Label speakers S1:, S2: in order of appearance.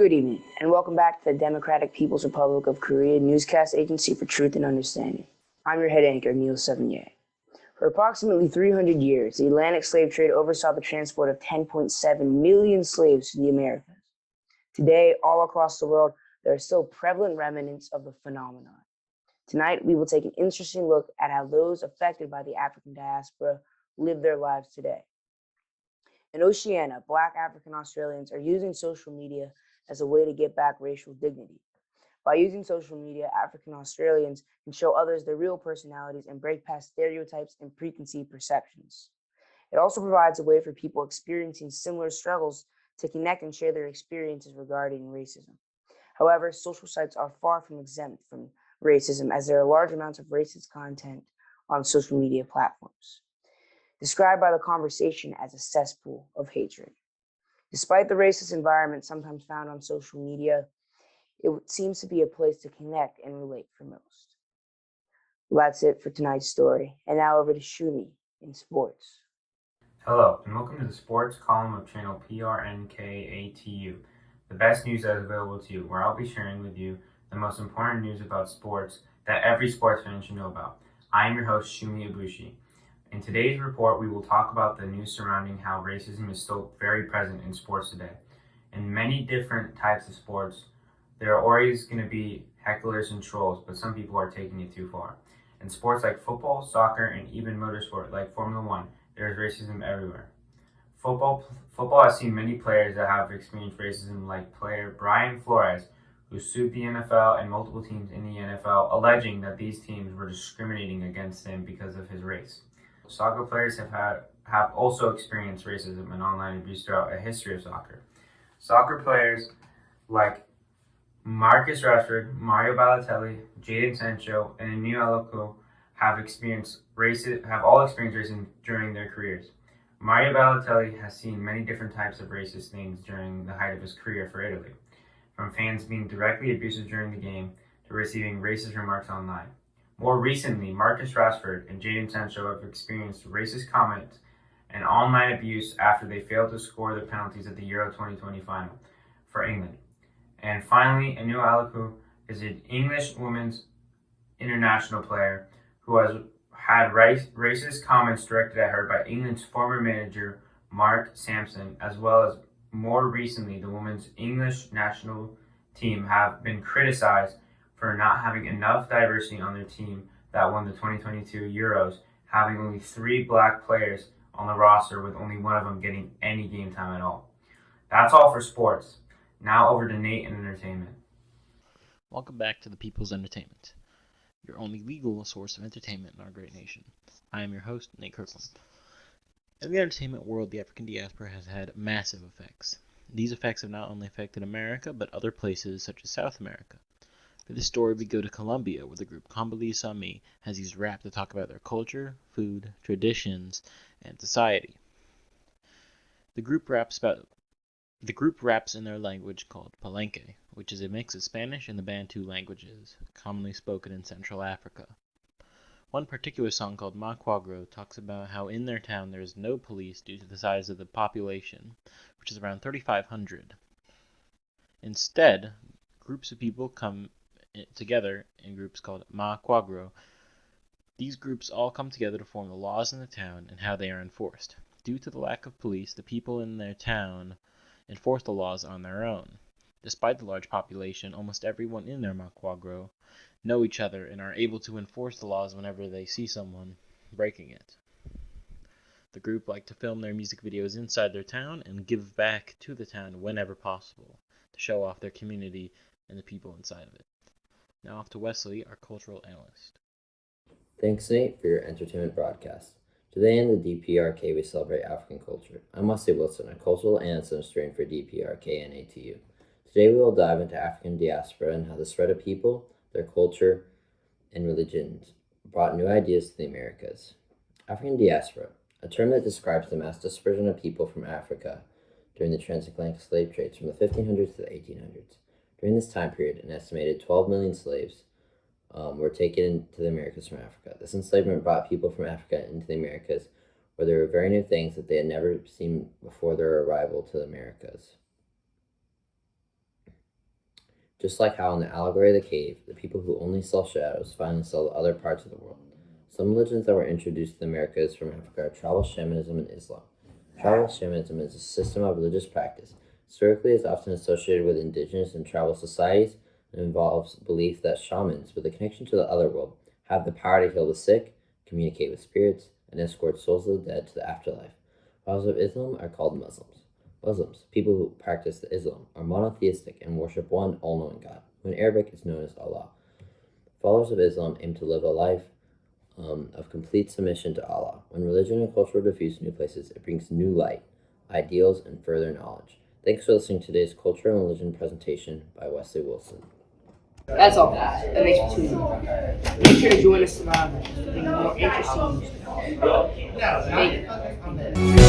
S1: Good evening, and welcome back to the Democratic People's Republic of Korea newscast agency for truth and understanding. I'm your head anchor, Neil Sevigny. For approximately 300 years, the Atlantic slave trade oversaw the transport of 10.7 million slaves to the Americas. Today, all across the world, there are still prevalent remnants of the phenomenon. Tonight, we will take an interesting look at how those affected by the African diaspora live their lives today. In Oceania, Black African Australians are using social media as a way to get back racial dignity. By using social media, African Australians can show others their real personalities and break past stereotypes and preconceived perceptions. It also provides a way for people experiencing similar struggles to connect and share their experiences regarding racism. However, social sites are far from exempt from racism, as there are large amounts of racist content on social media platforms, described by the conversation as a cesspool of hatred. Despite the racist environment sometimes found on social media, it seems to be a place to connect and relate for most. Well, that's it for tonight's story. And now over to Shumi in sports.
S2: Hello, and welcome to the sports column of channel PRNKATU, the best news that is available to you, where I'll be sharing with you the most important news about sports that every sports fan should know about. I am your host, Shumi Ibushi. In today's report, we will talk about the news surrounding how racism is still very present in sports today. In many different types of sports, there are always going to be hecklers and trolls, but some people are taking it too far. In sports like football, soccer, and even motorsport like Formula One, there is racism everywhere. Football has seen many players that have experienced racism, like player Brian Flores, who sued the NFL and multiple teams in the NFL, alleging that these teams were discriminating against him because of his race. Soccer players have also experienced racism and online abuse throughout a history of soccer. Soccer players like Marcus Rashford, Mario Balotelli, Jadon Sancho, and Emil Alaco have all experienced racism during their careers. Mario Balotelli has seen many different types of racist things during the height of his career for Italy, from fans being directly abusive during the game to receiving racist remarks online. More recently, Marcus Rashford and Jadon Sancho have experienced racist comments and online abuse after they failed to score the penalties at the Euro 2020 final for England. And finally, Emil Alaco is an English women's international player who has had racist comments directed at her by England's former manager, Mark Sampson, as well as more recently, the women's English national team have been criticized for not having enough diversity on their team that won the 2022 Euros, having only 3 black players on the roster, with only one of them getting any game time at all. That's all for sports. Now over to Nate and entertainment.
S3: Welcome back to the People's Entertainment, your only legal source of entertainment in our great nation. I am your host, Nate Kirkland. In the entertainment world, the African diaspora has had massive effects. These effects have not only affected America, but other places such as South America. For this story, we go to Colombia, where the group Congolese Sami has used rap to talk about their culture, food, traditions, and society. The group raps in their language called Palenque, which is a mix of Spanish and the Bantu languages, commonly spoken in Central Africa. One particular song called Ma Quagro talks about how in their town there is no police due to the size of the population, which is around 3,500. Instead, groups of people come together in groups called Ma Quagro. These groups all come together to form the laws in the town and how they are enforced. Due to the lack of police, the people in their town enforce the laws on their own. Despite the large population, almost everyone in their Ma Quagro know each other and are able to enforce the laws whenever they see someone breaking it. The group like to film their music videos inside their town and give back to the town whenever possible to show off their community and the people inside of it. Now off to Wesley, our cultural analyst.
S4: Thanks, Nate, for your entertainment broadcast. Today in the DPRK, we celebrate African culture. I'm Wesley Wilson, a cultural analyst and historian for DPRK and ATU. Today we will dive into African diaspora and how the spread of people, their culture, and religions brought new ideas to the Americas. African diaspora, a term that describes the mass dispersion of people from Africa during the transatlantic slave trades from the 1500s to the 1800s. During this time period, an estimated 12 million slaves were taken into the Americas from Africa. This enslavement brought people from Africa into the Americas, where there were very new things that they had never seen before their arrival to the Americas. Just like how in the allegory of the cave, the people who only saw shadows finally saw the other parts of the world. Some religions that were introduced to the Americas from Africa are tribal shamanism and Islam. Tribal shamanism is a system of religious practice. Historically, it is often associated with indigenous and tribal societies and involves belief that shamans, with a connection to the other world, have the power to heal the sick, communicate with spirits, and escort souls of the dead to the afterlife. Followers of Islam are called Muslims. Muslims, people who practice Islam, are monotheistic and worship one all-knowing God, who in Arabic is known as Allah. Followers of Islam aim to live a life of complete submission to Allah. When religion and culture diffuse new places, it brings new light, ideals, and further knowledge. Thanks for listening to today's Culture and Religion presentation by Wesley Wilson.
S1: That's all. Thanks for tuning in. Make sure to join us tomorrow for more interesting news. Thank you.